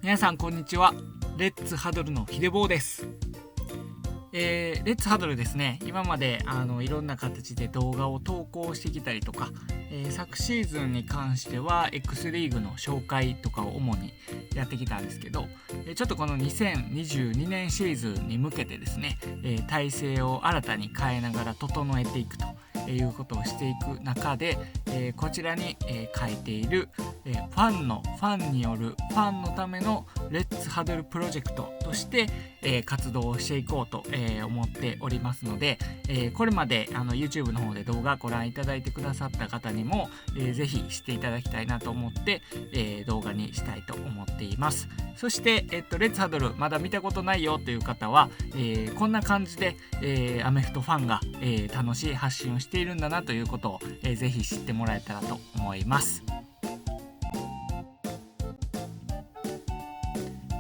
皆さんこんにちは。レッツハドルのひでぼうです。レッツハドルですね、今までいろんな形で動画を投稿してきたりとか、昨シーズンに関しては X リーグの紹介とかを主にやってきたんですけど、ちょっとこの2022年シーズンに向けてですね、体制を新たに変えながら整えていくということをしていく中で、こちらに、書いている、ファンによるファンのためのレッツハドルプロジェクトとして、活動をしていこうと、思っておりますので、これまでYouTube の方で動画ご覧いただいてくださった方にも、ぜひ知っていただきたいなと思って、動画にしたいと思っています。そして、レッツハドルまだ見たことないよという方は、こんな感じで、アメフトファンが、楽しい発信をしているんだなということを、ぜひ知ってもらえたらと思います。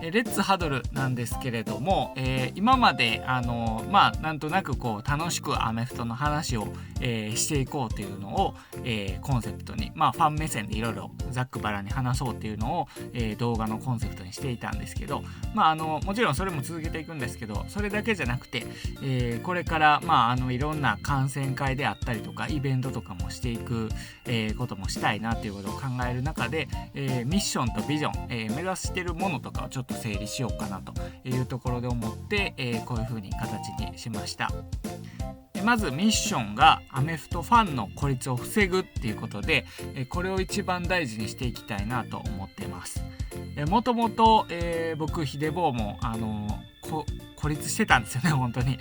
レッツハドルなんですけれども、今までなんとなくこう楽しくアメフトの話を、していこうというのを、コンセプトに、ファン目線でいろいろざっくばらんに話そうというのを、動画のコンセプトにしていたんですけど、もちろんそれも続けていくんですけど、それだけじゃなくて、これからいろんな観戦会であったりとかイベントとかもしていく、こともしたいなということを考える中で、ミッションとビジョン、目指しているものとかをちょっと整理しようかなというところで思って、こういう風に形にしました。まずミッションがアメフトファンの孤立を防ぐっていうことで、これを一番大事にしていきたいなと思ってます。もともと僕ひでぼうも孤立してたんですよね、本当に。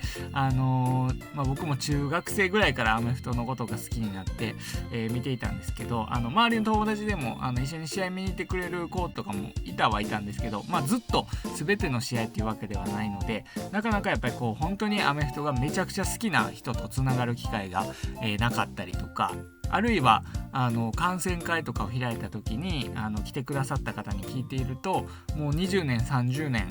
僕も中学生ぐらいからアメフトのことが好きになって、見ていたんですけど、周りの友達でも一緒に試合見に行ってくれる子とかもいたんですけど、ずっと全ての試合っていうわけではないので、なかなかやっぱりこう本当にアメフトがめちゃくちゃ好きな人とつながる機会が、なかったりとか、あるいは観戦会とかを開いた時に来てくださった方に聞いていると、もう20年30年、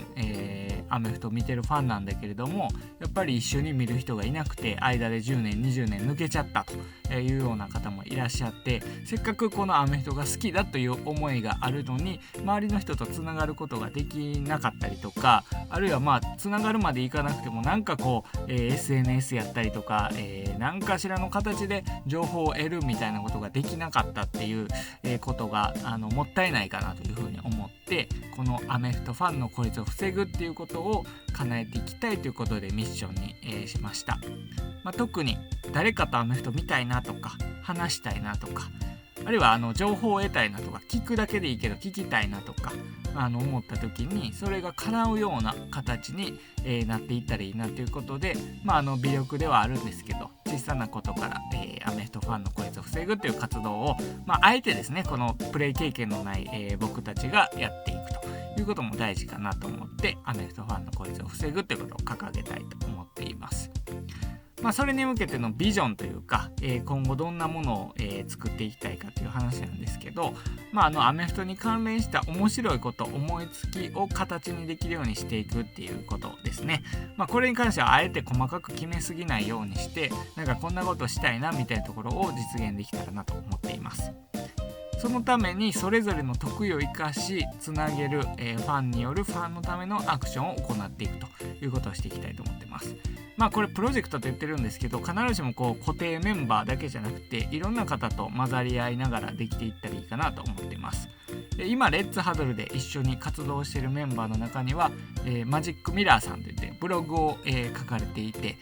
アメフト見てるファンなんだけれども、やっぱり一緒に見る人がいなくて間で10年20年抜けちゃったというような方もいらっしゃって、せっかくこのアメフトが好きだという思いがあるのに周りの人とつながることができなかったりとか、あるいはつながるまでいかなくてもなんかこう、SNS やったりとか、何かしらの形で情報を得るみたいなことができなかったっていう、ことがもったいないかなというふうに思って、このアメフトファンの孤立を防ぐっていうことを叶えていきたいということでミッションに、しました。特に誰かとアメフト見たいなとか話したいなとか、あるいは情報を得たいなとか、聞くだけでいいけど聞きたいなとか思った時にそれが叶うような形に、なっていったらいいなということで、微力ではあるんですけど、小さなことから、アメフトファンの孤立を防ぐという活動を、あえてですね、このプレイ経験のない、僕たちがやっていくということも大事かなと思って、アメフトファンの孤立を防ぐということを掲げたいと思っています。それに向けてのビジョンというか、今後どんなものを、作っていきたいかという話なんですけど、アメフトに関連した面白いこと、思いつきを形にできるようにしていくっていうことですね。これに関してはあえて細かく決めすぎないようにして、なんかこんなことしたいなみたいなところを実現できたらなと思っています。そのためにそれぞれの得意を生かしつなげる、ファンによるファンのためのアクションを行っていくということをしていきたいと思ってます。これプロジェクトと言ってるんですけど、必ずしもこう固定メンバーだけじゃなくて、いろんな方と混ざり合いながらできていったらいいかなと思っています。今レッツハドルで一緒に活動しているメンバーの中には、マジックミラーさんといってブログを、書かれていて、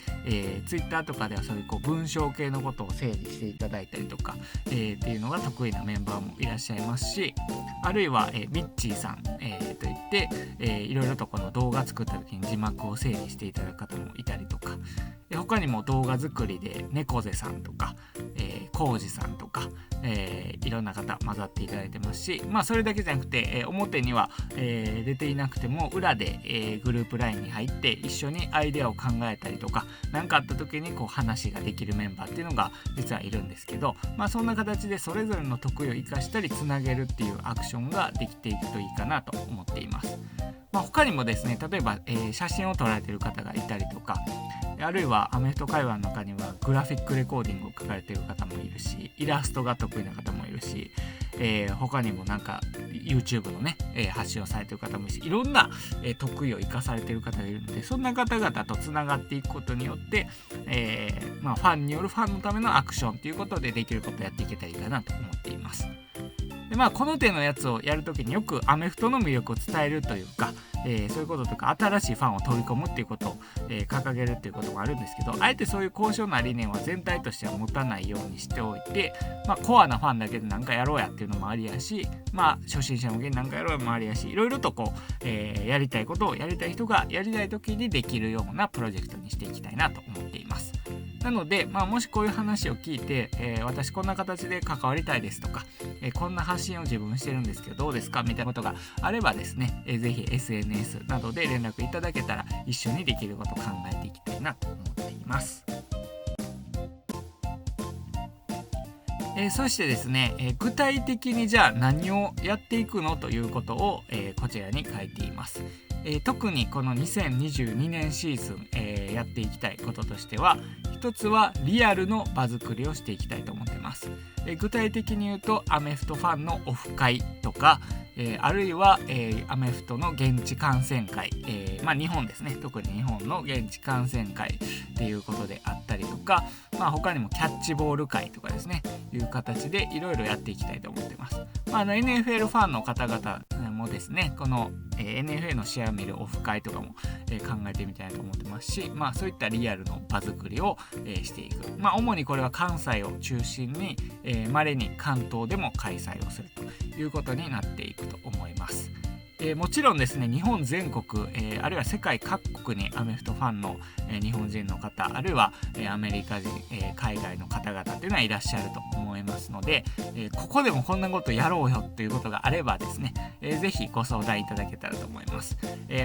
ツイッターとかではそういう文章系のことを整理していただいたりとか、っていうのが得意なメンバーもいらっしゃいますし、あるいは、ミッチーさん、といって、いろいろとこの動画作った時に字幕を整理していただく方もいたりとか、他にも動画作りで猫背さんとか、コウジさんとか、いろんな方混ざっていただいてますし、それだけじゃなくて、表には、出ていなくても裏で、グループ LINE に入って一緒にアイデアを考えたりとか、何かあった時にこう話ができるメンバーっていうのが実はいるんですけど、そんな形でそれぞれの得意を生かしたりつなげるっていうアクションができていくといいかなと思っています。他にもですね、例えば、写真を撮られている方がいたりとか、あるいはアメフト会話の中にはグラフィックレコーディングを書かれている方もいるし、イラストが得意な方もいるし、他にもなんか YouTube のね、発信をされてる方もいるし、いろんな、得意を生かされてる方がいるので、そんな方々とつながっていくことによって、ファンによるファンのためのアクションということでできることをやっていけたらいいかなと思っています。でこの手のやつをやるときによくアメフトの魅力を伝えるというか、そういうこととか新しいファンを取り込むっていうことを、掲げるっていうこともあるんですけど、あえてそういう高尚な理念は全体としては持たないようにしておいて、コアなファンだけで何かやろうやっていうのもありやし、初心者向けに何かやろうやもありやし、いろいろとこう、やりたいことをやりたい人がやりたい時にできるようなプロジェクトにしていきたいなと思っています。なので、もしこういう話を聞いて、私こんな形で関わりたいですとか、こんな発信を自分してるんですけどどうですかみたいなことがあればですね、ぜひ SNS などで連絡いただけたら一緒にできることを考えていきたいなと思っています。そしてですね、具体的にじゃあ何をやっていくのということを、こちらに書いています。特にこの2022年シーズン、やっていきたいこととしては、一つはリアルの場作りをしていきたいと思っています。具体的に言うとアメフトファンのオフ会とか、あるいは、アメフトの現地観戦会、日本ですね、特に日本の現地観戦会っていうことであったりとか、他にもキャッチボール会とかですねいう形でいろいろやっていきたいと思っています。NFL ファンの方々もですね、この、NFL の試合を見るオフ会とかも、考えてみたいと思ってますし、そういったリアルの場作りを、していく。主にこれは関西を中心に、稀に関東でも開催をするということになっていくと思います。もちろんですね、日本全国、あるいは世界各国にアメフトファンの、日本人の方、あるいは、アメリカ人、海外の方々というのはいらっしゃると思いますので、ここでもこんなことやろうよということがあればですね、ぜひご相談いただけたらと思います。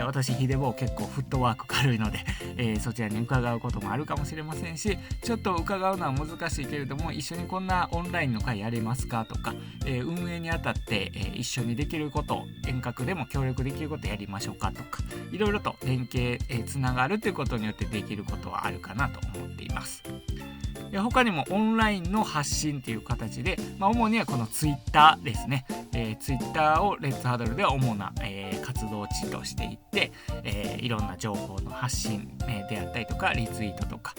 私ヒデボー結構フットワーク軽いので、そちらに伺うこともあるかもしれませんし、ちょっと伺うのは難しいけれども一緒にこんなオンラインの会やりますかとか、運営にあたって、一緒にできることを遠隔でも協力できることやりましょうかとか、いろいろと連携、つながるということによってできることはあるかなと思っています。他にもオンラインの発信という形で、主にはこのツイッターですね、ツイッターをレッツハドルでは主な、活動地としていって、いろんな情報の発信、であったりとかリツイートとか、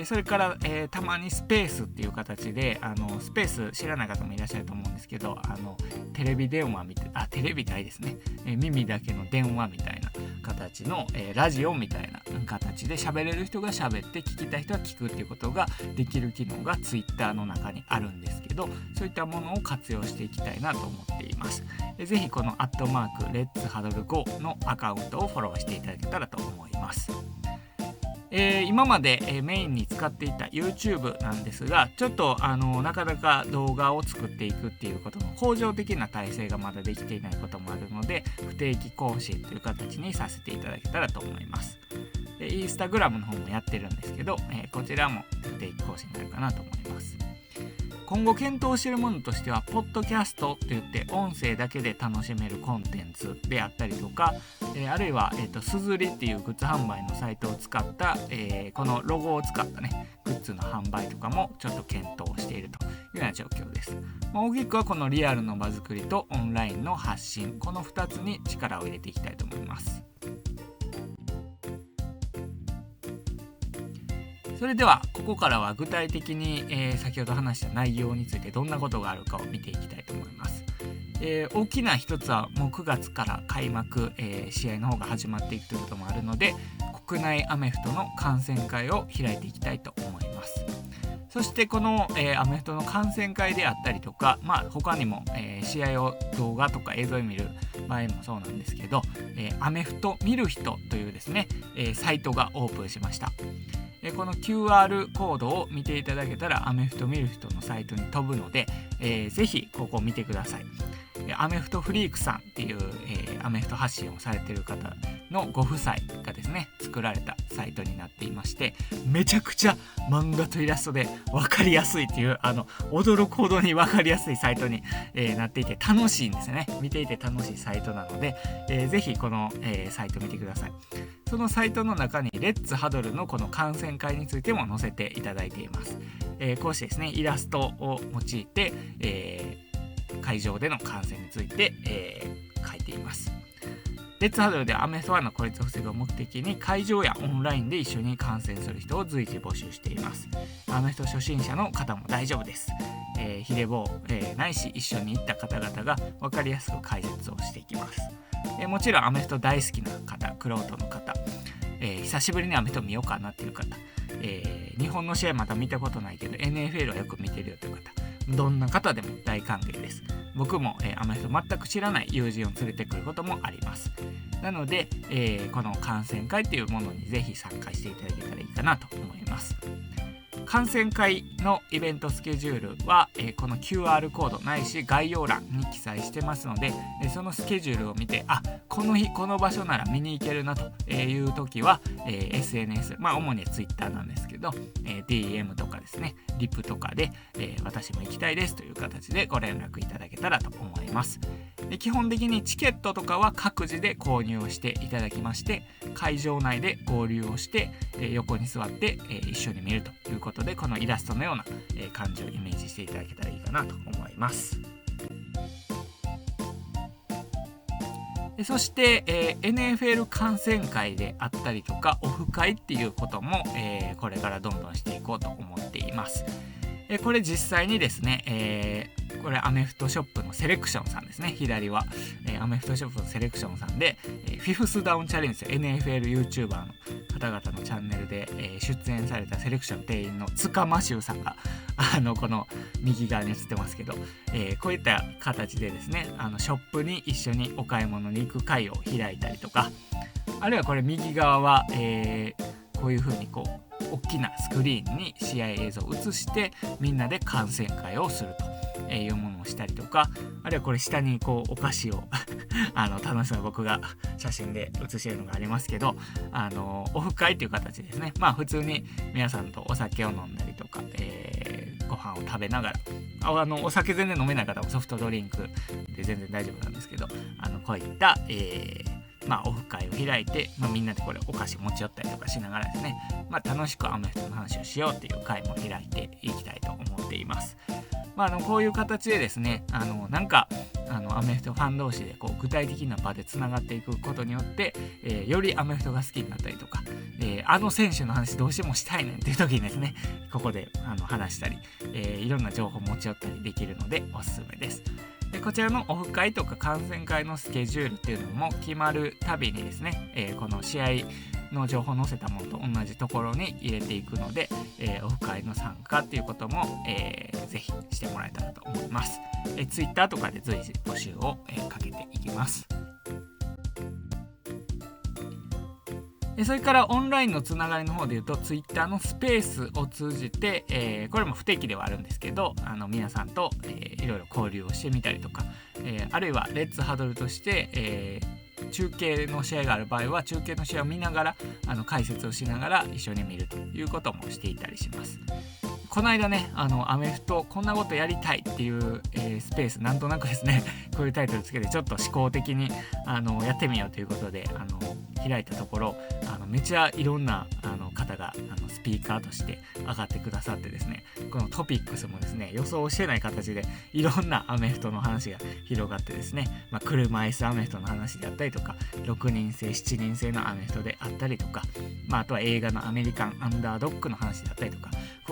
それから、たまにスペースっていう形でスペース知らない方もいらっしゃると思うんですけど、テレビ電話みたいなテレビ台ですね、耳だけの電話みたいな形の、ラジオみたいな形で喋れる人が喋って聞きたい人は聞くっていうことができる機能がツイッターの中にあるんですけど、そういったものを活用していきたいなと思っています。ぜひこのアットマークレッツハドル GO のアカウントをフォローしていただけたらと思います。今まで、メインに使っていた YouTube なんですが、ちょっとなかなか動画を作っていくっていうことの恒常的な体制がまだできていないこともあるので、不定期更新という形にさせていただけたらと思います。インスタグラムの方もやってるんですけど、こちらも不定期更新になるかなと思います。今後検討しているものとしてはポッドキャストといって音声だけで楽しめるコンテンツであったりとか、あるいはすずりっていうグッズ販売のサイトを使った、このロゴを使ったねグッズの販売とかもちょっと検討しているというような状況です。大きくはこのリアルの場作りとオンラインの発信、この2つに力を入れていきたいと思います。それではここからは具体的に、先ほど話した内容についてどんなことがあるかを見ていきたいと思います。大きな一つはもう9月から開幕、試合の方が始まっていくということもあるので、国内アメフトの観戦会を開いていきたいと思います。そしてこの、アメフトの観戦会であったりとか、他にも、試合を動画とか映像で見る場合もそうなんですけど、アメフト見る人というですね、サイトがオープンしました。この QR コードを見ていただけたらアメフト見る人のサイトに飛ぶので、ぜひここを見てください。アメフトフリークさんっていう、アメフト発信をされている方のご夫妻がですね作られたサイトになっていまして、めちゃくちゃ漫画とイラストで分かりやすいっていう驚くほどに分かりやすいサイトに、なっていて楽しいんですよね。見ていて楽しいサイトなので、ぜひこの、サイト見てください。そのサイトの中にレッツハドルのこの観戦会についても載せていただいています。こうしてですねイラストを用いて、会場での観戦について、書いています。レッツハドルではアメフトファンの孤立を防ぐを目的に会場やオンラインで一緒に観戦する人を随時募集しています。アメフト初心者の方も大丈夫です。ヒレボー、ないし一緒に行った方々が分かりやすく解説をしていきます。もちろんアメフト大好きな方、クロートの方、久しぶりにアメフト見ようかなっていう方、日本の試合まだ見たことないけど NFL はよく見てるよという方、どんな方でも大歓迎です。僕も、アメフト全く知らない友人を連れてくることもあります。なので、この観戦会というものにぜひ参加していただけたらいいかなと思います。観戦会のイベントスケジュールは、この QR コードないし概要欄に記載してますので、そのスケジュールを見て、この日この場所なら見に行けるなという時は、SNS、主に Twitter なんですけど、DM とかですね、リプとかで、私も行きたいですという形でご連絡いただけたらと思います。で、基本的にチケットとかは各自で購入をしていただきまして、会場内で合流をして、横に座って、一緒に見るということで、このイラストのような、感じをイメージしていただけたらいいかなと思います。そして、NFL 観戦会であったりとかオフ会っていうことも、これからどんどんしていこうと思っています。これ実際にですね、これアメフトショップのセレクションさんですね。左は、アメフトショップのセレクションさんで、フィフスダウンチャレンジ、NFL YouTuber の方々のチャンネルで、出演されたセレクション店員の塚マシューさんがこの右側に映ってますけど、こういった形でですね、ショップに一緒にお買い物に行く会を開いたりとか、あるいはこれ右側は、こういう風に大きなスクリーンに試合映像を映してみんなで観戦会をするというものをしたりとか、あるいはこれ下にお菓子を楽しそうに僕が写真で写しているのがありますけど、オフ会という形ですね。普通に皆さんとお酒を飲んだりとか、ご飯を食べながら、お酒全然飲めない方もソフトドリンクで全然大丈夫なんですけど、こういった、オフ会を開いて、みんなでこれお菓子持ち寄ったりとかしながらですね、楽しくアメフトの話をしようっていう会も開いていきたいと思っています。こういう形でですね、アメフトファン同士で具体的な場でつながっていくことによって、よりアメフトが好きになったりとか、選手の話どうしてもしたいねんっていう時にですね、ここで話したり、いろんな情報を持ち寄ったりできるのでおすすめです。で、こちらのオフ会とか観戦会のスケジュールっていうのも決まるたびにですね、この試合の情報を載せたものと同じところに入れていくので、オフ会の参加っていうことも、ぜひしてもらえたらと思います。Twitter とかで随時募集を、かけていきます。それからオンラインのつながりの方でいうと Twitter のスペースを通じて、これも不定期ではあるんですけど、皆さんと、いろいろ交流をしてみたりとか、あるいはレッツハドルとして、中継の試合がある場合は中継の試合を見ながら解説をしながら一緒に見るということもしていたりします。この間ね、アメフトこんなことやりたいっていう、スペースなんとなくですね、こういうタイトルつけてちょっと思考的にやってみようということで開いたところ、めちゃいろんな方がスピーカーとして上がってくださってですね、このトピックスもですね、予想してない形でいろんなアメフトの話が広がってですね、車椅子アメフトの話であったりとか、6人制7人制のアメフトであったりとか、あとは映画のアメリカンアンダードッグの話であったりとか、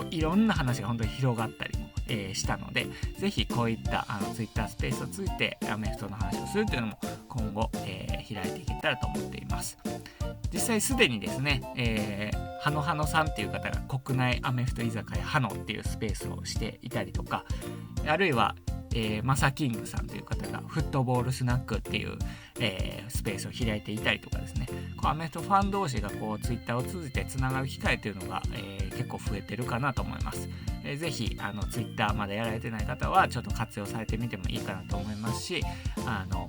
いろんな話が本当に広がったりも、したので、ぜひこういったTwitter スペースを通じてアメフトの話をするというのも今後、開いていけたらと思っています。実際すでにですね、ハノハノさんっていう方が国内アメフト居酒屋ハノっていうスペースをしていたりとか、あるいはマサキングさんという方がフットボールスナックっていう、スペースを開いていたりとかですね、アメフトファン同士がツイッターを通じてつながる機会というのが、結構増えてるかなと思います。ぜひツイッターまだやられてない方はちょっと活用されてみてもいいかなと思いますし、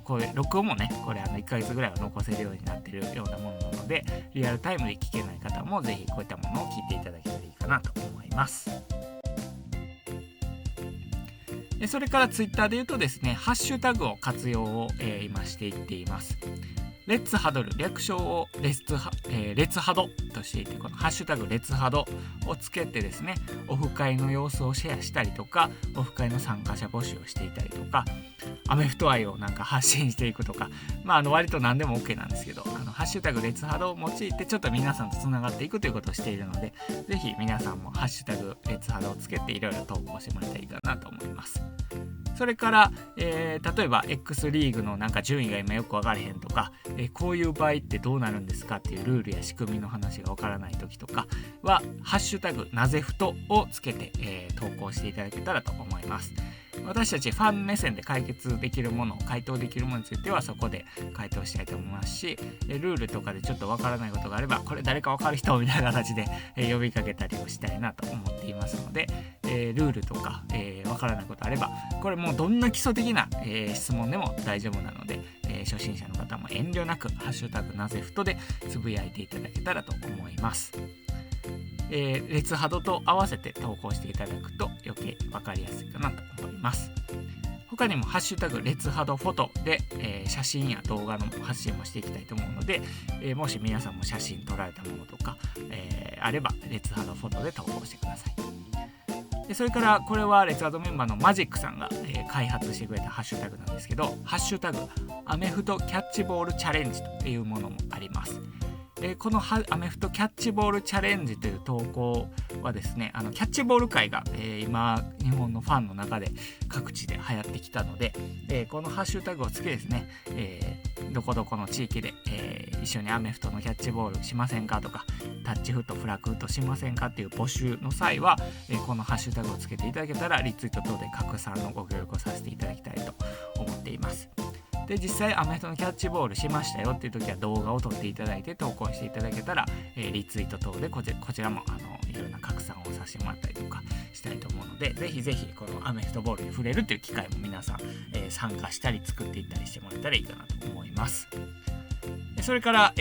こういう録音もね、これ1ヶ月ぐらいは残せるようになっているようなものなので、リアルタイムで聞けない方もぜひこういったものを聞いていただけたらいいかなと思います。それからツイッターで言うとですね、ハッシュタグを活用を、今していっています。レッツハドル、略称をレッツハドとしていて、このハッシュタグレッツハドをつけてですね、オフ会の様子をシェアしたりとか、オフ会の参加者募集をしていたりとか、アメフト愛をなんか発信していくとか、割と何でも OK なんですけど、ハッシュタグレッツハドを用いてちょっと皆さんとつながっていくということをしているので、ぜひ皆さんもハッシュタグレッツハドをつけていろいろ投稿してもらえたらいいかなと思います。それから、例えば X リーグのなんか順位が今よく分からへんとか、こういう場合ってどうなるんですかっていうルールや仕組みの話が分からない時とかはハッシュタグなぜふとをつけて、投稿していただけたらと思います。私たちファン目線で解決できるもの、回答できるものについてはそこで回答したいと思いますし、ルールとかでちょっとわからないことがあれば、これ誰かわかる人みたいな形で呼びかけたりをしたいなと思っていますので、ルールとかわからないことあれば、これもうどんな基礎的な質問でも大丈夫なので、初心者の方も遠慮なくハッシュタグなぜふとでつぶやいていただけたらと思います。レッツハドと合わせて投稿していただくと余計分かりやすいかなと思います。他にもハッシュタグレッツハドフォトで、写真や動画の発信もしていきたいと思うので、もし皆さんも写真撮られたものとか、あればレッツハドフォトで投稿してください。でそれからこれはレッツハドメンバーのマジックさんが、開発してくれたハッシュタグなんですけど、ハッシュタグアメフトキャッチボールチャレンジというものもあります。このアメフトキャッチボールチャレンジという投稿はですね、キャッチボール界が、今日本のファンの中で各地で流行ってきたので、このハッシュタグをつけですね、どこどこの地域で、一緒にアメフトのキャッチボールしませんかとか、タッチフットフラッグフットしませんかっていう募集の際は、このハッシュタグをつけていただけたらリツイート等で拡散のご協力をさせていただきたいと思っています。で実際アメフトのキャッチボールしましたよっていう時は動画を撮っていただいて投稿していただけたら、リツイート等でこちらもいろんな拡散をさせてもらったりとかしたいと思うので、ぜひぜひこのアメフトボールに触れるという機会も皆さん、参加したり作っていったりしてもらえたらいいかなと思います。それから、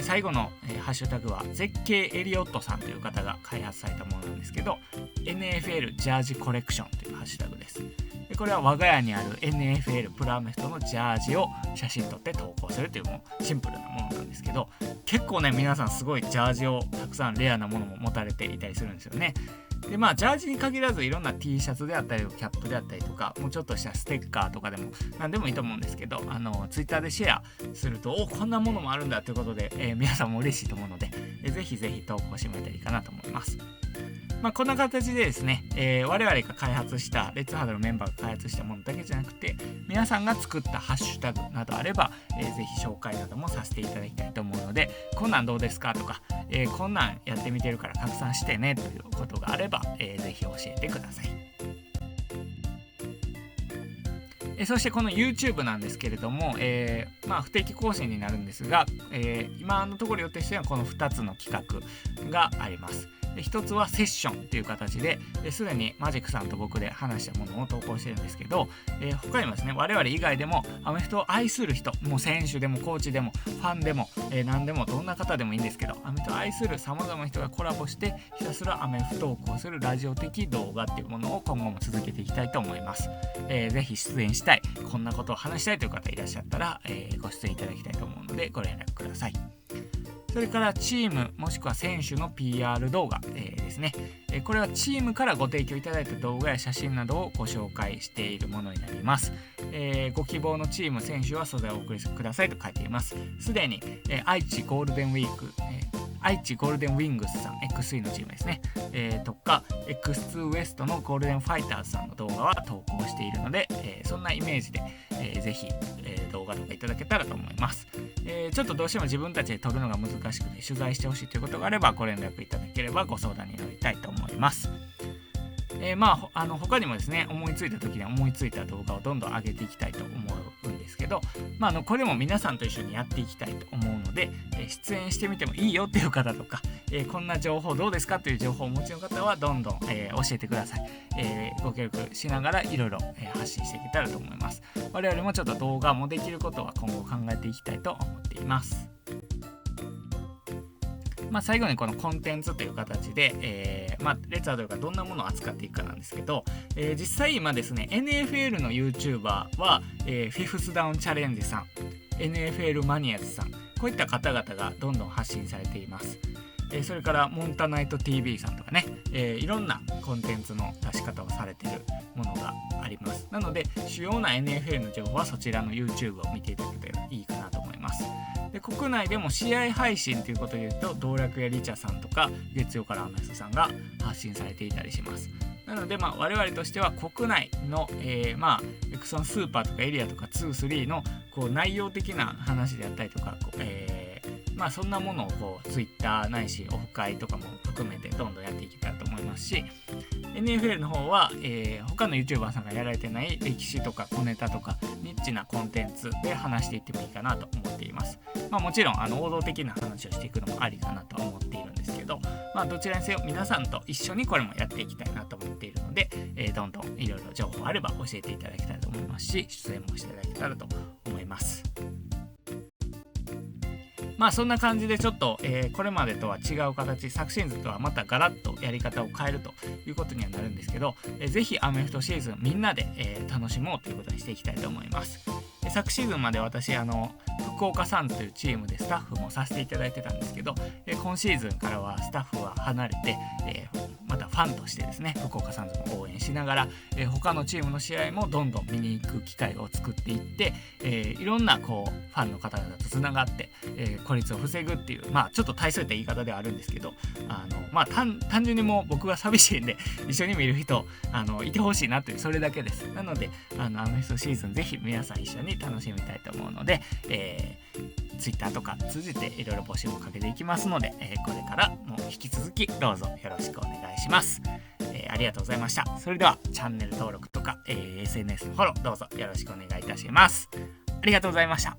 最後の、ハッシュタグは絶景エリオットさんという方が開発されたものなんですけど、 NFL ジャージコレクションというハッシュタグです。でこれは我が家にある NFL プロアメフトのジャージを写真撮って投稿するというもうシンプルなものなんですけど、結構ね皆さんすごいジャージをたくさんレアなものも持たれていたりするんですよね。でジャージに限らずいろんな T シャツであったりキャップであったりとか、もうちょっとしたステッカーとかでも何でもいいと思うんですけど、Twitter でシェアするとこんなものもあるんだということで、皆さんも嬉しいと思うので、ぜひぜひ投稿してもらえたらいいかなと思います。こんな形でですね、我々が開発したレッツハドのメンバーが開発したものだけじゃなくて、皆さんが作ったハッシュタグなどあれば、ぜひ紹介などもさせていただきたいと思うので、こんなんどうですかとか、こんなんやってみてるから拡散してねということがあれば、ぜひ教えてください。そしてこの YouTube なんですけれども、不定期更新になるんですが、今のところ予定してはこの2つの企画があります。で1つはセッションという形ですでにマジックさんと僕で話したものを投稿してるんですけど、他にもですね我々以外でもアメフトを愛する人、もう選手でもコーチでもファンでも、何でもどんな方でもいいんですけど、アメフトを愛するさまざまな人がコラボしてひたすらアメフトトークをするラジオ的動画っていうものを今後も続けていきたいと思います。ぜひ出演したい、こんなことを話したいという方いらっしゃったら、ご出演いただきたいと思うのでご連絡ください。それからチームもしくは選手の PR 動画、ですね、これはチームからご提供いただいた動画や写真などをご紹介しているものになります。ご希望のチーム選手は素材をお送りくださいと書いています。すでに、愛知ゴールデンウィーク、愛知ゴールデンウィングスさん X3 のチームですね、とか X2 ウエストのゴールデンファイターズさんの動画は投稿しているので、そんなイメージで、ぜひ、動画とかいただけたらと思います。ちょっとどうしても自分たちで撮るのが難しくて取材してほしいということがあればご連絡いただければご相談に乗りたいと思います。他にもですね思いついた時に思いついた動画をどんどん上げていきたいと思うんですけど、これも皆さんと一緒にやっていきたいと思うので、出演してみてもいいよっていう方とか、こんな情報どうですかという情報をお持ちの方はどんどん、教えてください。ご協力しながらいろいろ発信していけたらと思います。我々もちょっと動画もできることは今後考えていきたいと思っています。最後にこのコンテンツという形で、レッツハドがどんなものを扱っていくかなんですけど、実際今ですね NFL の YouTuber は、フィフスダウンチャレンジさん、NFL マニアズさん、こういった方々がどんどん発信されています。それからモンタナイト TV さんとかね、いろんなコンテンツの出し方をされているものがあります。なので主要な NFL の情報はそちらの YouTube を見ていただけたらいいかなと思います。で国内でも試合配信ということでいうと道楽やリチャさんとか月曜からアメフトさんが発信されていたりします。なので我々としては国内の、エクソンスーパーとかエリアとか 2,3 のこう内容的な話であったりとか、そんなものをTwitter ないしオフ会とかも含めてどんどんやっていけたらと思いますし、 NFL の方は、他の YouTuber さんがやられてない歴史とか小ネタとかニッチなコンテンツで話していってもいいかなと思っています。もちろん王道的な話をしていくのもありかなと思っているんですけど、どちらにせよ皆さんと一緒にこれもやっていきたいなと思っているので、どんどんいろいろ情報あれば教えていただけたらと思いますし、出演もしていただけたらと思います。そんな感じでちょっと、これまでとは違う形、昨シーズンとはまたガラッとやり方を変えるということにはなるんですけど、ぜひアメフトシーズンみんなで、楽しもうということにしていきたいと思います。昨シーズンまで私福岡サンズというチームでスタッフもさせていただいてたんですけど、今シーズンからはスタッフは離れて、またファンとしてですね福岡サンズも応援しながら、他のチームの試合もどんどん見に行く機会を作っていって、いろんなファンの方々とつながって、孤立を防ぐっていう、ちょっと大それた言い方ではあるんですけど、単純にもう僕が寂しいんで一緒に見る人いてほしいなという、それだけです。なのでアメフトシーズンぜひ皆さん一緒に楽しみたいと思うので、Twitter とか通じていろいろ募集もかけていきますので、これからも引き続きどうぞよろしくお願いします。ありがとうございました。それではチャンネル登録とか、SNS のフォローどうぞよろしくお願いいたします。ありがとうございました。